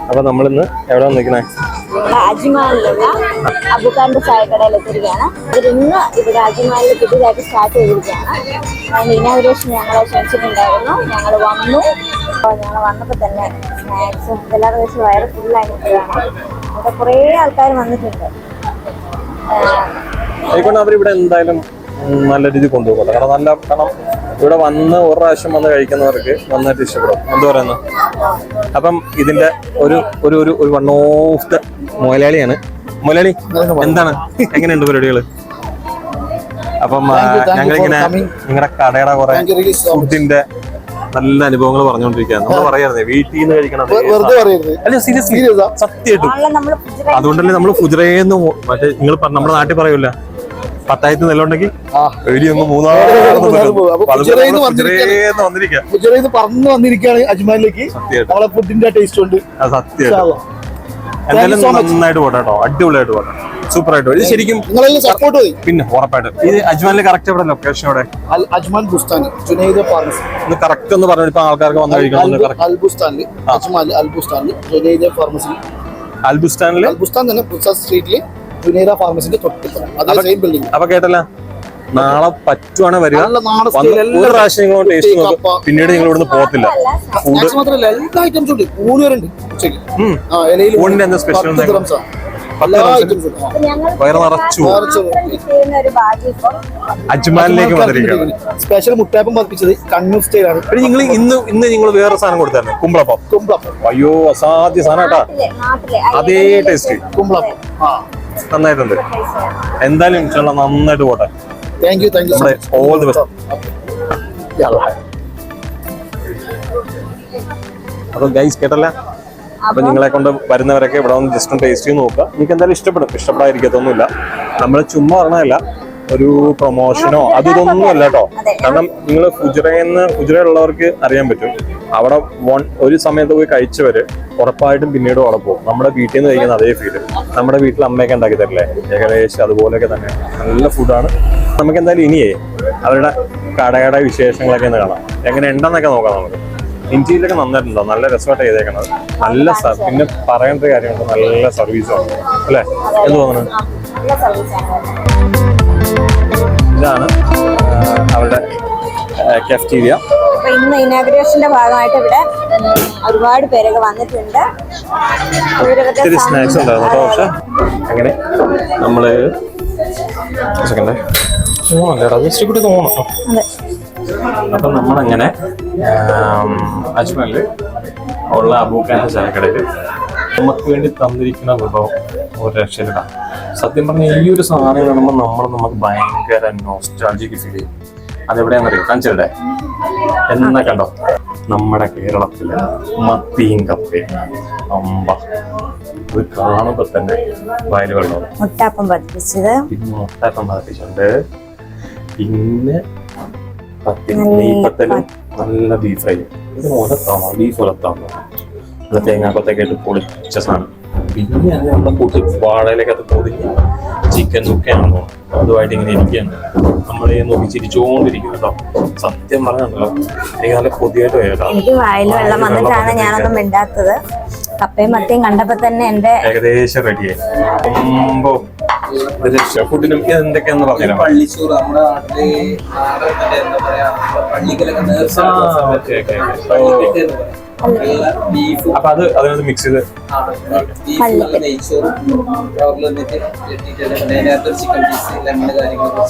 അപ്പൊ നമ്മളിന്ന് എവിടെ വന്നിരിക്കണേ? അജ്മാലിലുള്ള അബുക്കാന്റെ ചായക്കടയിൽ എത്തിയിരിക്കുകയാണ്. ഇന്ന് ഇവിടെ അജ്മാലിൽ പുതിയതായിട്ട് സ്റ്റാർട്ട് ചെയ്തിരിക്കുകയാണ്. അതിന്റെ ഇനാഗുറേഷൻ ഞങ്ങളെ ക്ഷണിച്ചിട്ടുണ്ടായിരുന്നു. ഞങ്ങൾ വന്നു. ഞങ്ങൾ വന്നപ്പോൾ തന്നെ സ്നാക്സും ഇതെല്ലാം കഴിച്ച് വയറ് ഫുള്ളായി നിൽക്കുകയാണ്. അവിടെ കുറേ ആൾക്കാർ വന്നിട്ടുണ്ട്. അവരിവിടെ എന്തായാലും നല്ല രീതിയിൽ കൊണ്ടുപോകട്ടെ. കാരണം ഇവിടെ വന്ന് ഒരു പ്രാവശ്യം വന്ന് കഴിക്കുന്നവർക്ക് നന്നായിട്ട് ഇഷ്ടപ്പെടും. എന്താ പറയുന്നത്? അപ്പം ഇതിന്റെ ഒരു ഒരു ഒരു വൺ ഓഫ് ദ മലയാളിയാണ്. മലയാളി എന്താണ്, എങ്ങനെയുണ്ട് പരിപാടികള്? അപ്പം ഞങ്ങളിങ്ങനെ നിങ്ങളുടെ കടയുടെ കുറെ ഫുഡിന്റെ നല്ല അനുഭവങ്ങൾ പറഞ്ഞുകൊണ്ടിരിക്കുകയാണ്. നമ്മൾ പറയാറുണ്ട് വീട്ടിൽ നിന്ന് കഴിക്കണം. അല്ല, സീരിയസ്ലി സത്യമായിട്ടും. അതുകൊണ്ടല്ലേ നമ്മൾ ഫുജറേന്ന് മറ്റേ നിങ്ങൾ നമ്മുടെ നാട്ടിൽ പറയൂല, പത്തായത്ത് നെല്ലുണ്ടെങ്കിൽ വന്നിരിക്കുകയാണ് അജ്മാലിലേക്ക്. ഫുഡിന്റെ ടേസ്റ്റ് ഉണ്ട്. എന്തായാലും നന്നായിട്ട് പോട്ടെ കേട്ടോ, അടിപൊളിയായിട്ട് പോട്ടെ, സൂപ്പർ ആയിട്ട്. ഇത് ശരിക്കും സപ്പോർട്ട് ചെയ്യും. പിന്നെ ഉറപ്പായിട്ടും ഇത് അജ്മാലിൽ കറക്റ്റ് എവിടെ ലൊക്കേഷൻ എവിടെ? അജ്മാൽ ബുസ്താനി ജുനൈദ ഫാർമസി. ഇത് കറക്റ്റ് ഒന്ന് പറഞ്ഞു, ഇപ്പൊ ആൾക്കാർക്ക് വന്ന് കഴിക്കണം. അൽബുസ്താനിൽ അജ്മാൽ അൽബുസ്താനിൽ ജുനൈദ ഫാർമസി. അൽബുസ്താനിൽ അൽബുസ്താൻ തന്നെ പുസ്തക സ്ട്രീറ്റില് ജുനൈദ ഫാർമസിന്റെ തൊട്ടിപ്പുറം. അതേ സെയിം ബിൽഡിംഗ്. അപ്പൊ കേട്ടല്ല, നാളെ പറ്റുവാണ് വരിക. ഒരു പ്രാവശ്യം നിങ്ങൾ ടേസ്റ്റ് നോക്കും, പിന്നീട് നിങ്ങൾ ഇവിടുന്ന് പോകത്തില്ല. മാത്രമല്ല എല്ലാ ഐറ്റംസും ഉണ്ട്. ഊണ് വരുന്നുണ്ട് ഉച്ചയ്ക്ക്. ഊണിന്റെ എന്താ സ്പെഷ്യൽ? വയറ് നിറച്ചു. അജ്മാലിലേക്ക് വന്നിരിക്കുകയാണ്. സ്പെഷ്യൽ മുട്ടയപ്പം പതിപ്പിച്ചത് കണ്ണൂർ സ്റ്റൈലാണ്. നിങ്ങൾ ഇന്ന് നിങ്ങൾ വേറെ സാധനം കൊടുത്തായിരുന്നു, കുമ്പളപ്പം. അയ്യോ, അസാധ്യ സാധനം കേട്ടാ. അതേ ടേസ്റ്റ് കുമ്പളപ്പം നന്നായിട്ടുണ്ട്. എന്തായാലും നന്നായിട്ട് പോട്ടെ. Thank you. All the best. അപ്പൊ ഗൈസ് കേട്ടല്ല, അപ്പൊ നിങ്ങളെ കൊണ്ട് വരുന്നവരൊക്കെ ഇവിടെ വന്ന് ജസ്റ്റ് ടേസ്റ്റ് ചെയ്ത് നോക്കുക. എനിക്ക് എന്തായാലും ഇഷ്ടപ്പെടാതിരിക്കത്തൊന്നുമില്ല. നമ്മൾ ചുമ്മാ പറഞ്ഞതല്ല, ഒരു പ്രൊമോഷനോ അതൊന്നും അല്ല കേട്ടോ. കാരണം നിങ്ങൾ ഫുജറയുള്ളവർക്ക് അറിയാൻ പറ്റും. അവിടെ ഒരു സമയത്ത് പോയി കഴിച്ചവര് ഉറപ്പായിട്ടും പിന്നീട് അവിടെ പോകും. നമ്മുടെ വീട്ടിൽ നിന്ന് കഴിക്കുന്ന അതേ ഫീല് നമ്മുടെ വീട്ടിൽ അമ്മയൊക്കെ ഉണ്ടാക്കി തരില്ലേ, ഏകദേശം അതുപോലെയൊക്കെ തന്നെ നല്ല ഫുഡാണ്. നമുക്ക് എന്തായാലും ഇനിയേ അവരുടെ കടയുടെ വിശേഷങ്ങളൊക്കെ ഒന്ന് കാണാം. എങ്ങനെ ഉണ്ടെന്നൊക്കെ നോക്കാം. നമുക്ക് ഇന്ത്യയിലൊക്കെ നന്നായിട്ടുണ്ടോ, നല്ല രസമായിട്ട് ചെയ്തേക്കണത്. നല്ല പിന്നെ പറയേണ്ട കാര്യമുണ്ട്, നല്ല സർവീസും അല്ലേ? എന്ത് തോന്നുന്നു? ഇതാണ് അവരുടെ കഫറ്റീരിയ. ഇന്ന് ഇനാഗുറേഷന്റെ ഭാഗമായിട്ട് ഇവിടെ ഒരുപാട് പേരൊക്കെ വന്നിട്ടുണ്ട്. ഒത്തിരി സ്നാക്സ് ഉണ്ടായിരുന്നു കേട്ടോ. പക്ഷെ അങ്ങനെ നമ്മള് തോന്നണം. അപ്പൊ നമ്മളങ്ങനെ അജ്മലിൽ ഉള്ള അബൂക്കാന്റെ ചായക്കടയിൽ നമുക്ക് വേണ്ടി തന്നിരിക്കുന്ന വിഭവം ഒരു രക്ഷയില്ല. സത്യം പറഞ്ഞാൽ ഈ ഒരു സാധനം കാണുമ്പോൾ നമുക്ക് ഭയങ്കര നോസ്റ്റാൾജിക് ഫീൽ ചെയ്യും. അതെവിടെയാണെന്നറിയോ? കാണിച്ചിടെ എന്നാ കണ്ടോ, നമ്മുടെ കേരളത്തിലെ മത്തിയും കപ്പയും. അമ്പ ഇത് കാണുമ്പോ തന്നെ വയല് വെള്ളം. മുട്ടാപ്പം പതിപ്പിച്ചത്, പിന്നെ മുട്ടാപ്പം പതിപ്പിച്ചുണ്ട്, പിന്നെ നെയ്പ്പത്തലും നല്ല ബീഫ് ഫ്രൈ. ഇത് ഒലത്താണോ, ബീഫ് ഒലത്താണോ, നല്ല തേങ്ങാക്കൊത്തൊക്കെ ഇട്ട് പൊളിച്ച സാധനം. പിന്നെ അത് നമ്മുടെ കൂട്ടി വാഴയിലേക്കകത്ത് പൊതിഞ്ഞ് ചിക്കൻ ചുക്കയാണോ അതുമായിട്ട് ഇങ്ങനെ ഇരിക്കുകയാണ്. നമ്മളെ നോക്കി ചിരിച്ചോണ്ടിരിക്കും കേട്ടോ. സത്യം പറഞ്ഞല്ലോ, എനിക്ക് നല്ല കൊതിയായിട്ട് കേട്ടോ. എനിക്ക് വായിൽ വെള്ളം വന്നിട്ടാണ് ഞാനൊന്നും മിണ്ടാത്തത്. കപ്പയും മത്തിയും കണ്ടപ്പോ തന്നെ എന്റെ ഏകദേശം റെഡിയായി. ഫുഡിനും എന്തൊക്കെയാന്ന് പറഞ്ഞാൽ പള്ളിച്ചോറ് നമ്മുടെ നാട്ടില് എന്താ പറയാ, പള്ളിക്കലൊക്കെ അപ്പൊ അതിനകത്ത് മിക്സ് ചെയ്ത് നെയ്ച്ചോറും വന്നിട്ട് അതിനകത്തൊരു ചിക്കൻ പീസ് ലെമൺ കാര്യങ്ങളൊക്കെ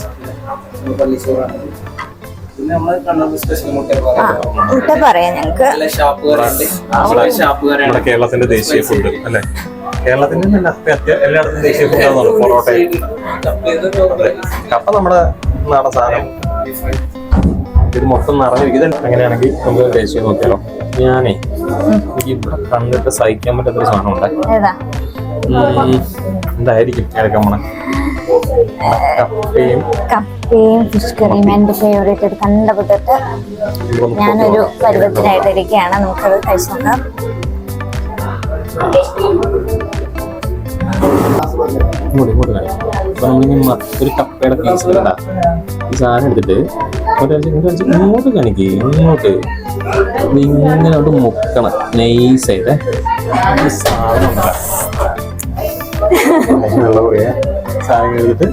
പള്ളിച്ചോറാണ്. പിന്നെ നമ്മൾ കണ്ണൂർ സ്പെഷ്യൽ മുട്ട പറയാം. ഞങ്ങൾക്ക് നല്ല ഷാപ്പുകാരുണ്ട്. നമ്മുടെ കേരളത്തിന്റെ ദേശീയ ഫുഡ് അല്ലെ? കേരളത്തിന്റെ എല്ലായിടത്തും ദേശീയ ഫുഡാണ് പൊറോട്ട, കപ്പ നമ്മുടെ നാടൻ സാധനം. ഇത് മൊത്തം നിറഞ്ഞിരിക്കും. അങ്ങനെയാണെങ്കിൽ നമുക്ക് ടേസ്റ്റ് ചെയ്ത് നോക്കിയാലോ? ഞാനേ എനിക്ക് ഇവിടെ കണ്ടിട്ട് സഹിക്കാൻ പറ്റാത്തൊരു സാധനം ഉണ്ട്. എന്തായിരിക്കും എടുക്കാൻ പോണേ? കപ്പയും ഫിഷ് കറിയും എന്റെ ഫേവറേറ്റ്. ഇത് കണ്ടപ്പെട്ടിട്ട് ഞാനൊരു പരുവത്തിനായിട്ടിരിക്കുകയാണ്. നമുക്കത് കഴിച്ചു നോക്കാം. ഒരു കപ്പയുടെ പീസ് ഈ സാധനം എടുത്തിട്ട് ഇങ്ങോട്ട് കാണിക്കേ, ഇങ്ങോട്ട് ഇങ്ങനെ കൊണ്ട് മുക്കണം നൈസായിട്ട് സാധനം സാധനം എടുത്തിട്ട്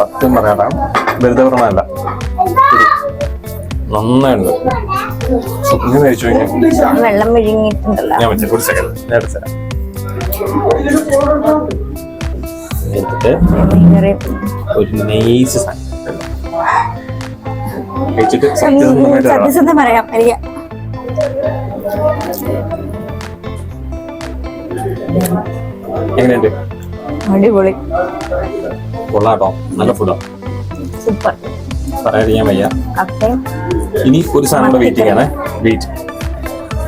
സത്യം പറയാട്ടാ വെറുതെ പറഞ്ഞല്ല നന്നായിട്ടുണ്ട് ഇങ്ങനെ കഴിച്ചു കഴിഞ്ഞാൽ വെള്ളം വിഴുങ്ങിയിട്ടുണ്ടല്ലോ. ഞാൻ വെച്ച ഒരു സെക്കൻഡ് ഞാൻ എടുത്തരാം എന്നിട്ട് ഒരു നൈസ് സാധനം കഴിച്ചിട്ട് സത്യസന്ധമായിട്ട് പറയാം. സത്യസന്ധം പറയാം എനിക്ക് എങ്ങനെയുണ്ട്? അടിപൊളി, കൊള്ളാട്ടോ, നല്ല ഫുഡാ, സൂപ്പർ. പറയാതിരിക്കാൻ വയ്യ. കപ്പയും ഇനി ഒരു സാധനം കൂടെ വെയിറ്റ് ചെയ്യണേ. വെയിറ്റ്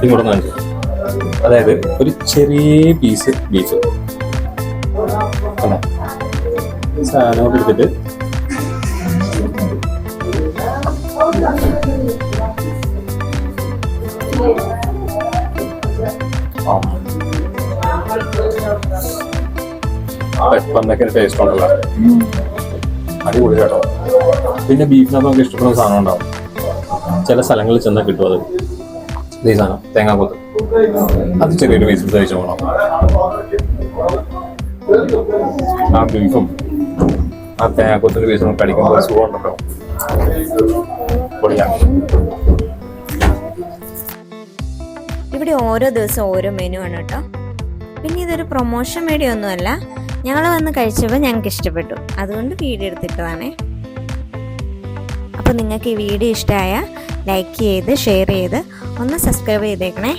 ഇങ്ങോട്ട് കാണിച്ചു. അതായത് ഒരു ചെറിയ പീസ് ബീഫ് സാധനം കൂടെ എടുത്തിട്ട് പെപ്പറിനൊക്കെ ടേസ്റ്റ് ഉണ്ടല്ലോ, അടിപൊളി കേട്ടോ. പിന്നെ ബീഫിനകത്ത് നമുക്ക് ഇഷ്ടപ്പെടുന്ന സാധനം ഉണ്ടാവും, ചില സ്ഥലങ്ങളിൽ ചെന്നാൽ കിട്ടും. അത് ഈ സാധനം തേങ്ങാക്കൊത്ത്, അത് ചെറിയൊരു പീസ് കഴിച്ചു പോകണം. ആ ബീഫും ആ തേങ്ങാക്കൊത്തിന്റെ പീസ് നമുക്ക് കടിക്കുമ്പോൾ സുഖം ഉണ്ടല്ലോ, പൊളിയാണ്. ഇവിടെ ഓരോ ദിവസം ഓരോ മെനു ആണ് കേട്ടോ. പിന്നെ ഇതൊരു പ്രൊമോഷൻ വീഡിയോ ഒന്നുമല്ല, ഞങ്ങൾ വന്ന് കഴിച്ചപ്പോൾ ഞങ്ങൾക്ക് ഇഷ്ടപ്പെട്ടു, അതുകൊണ്ട് വീഡിയോ എടുത്തിട്ടതാണേ. അപ്പോൾ നിങ്ങൾക്ക് ഈ വീഡിയോ ഇഷ്ടമായ ലൈക്ക് ചെയ്ത് ഷെയർ ചെയ്ത് ഒന്ന് സബ്സ്ക്രൈബ് ചെയ്തേക്കണേ.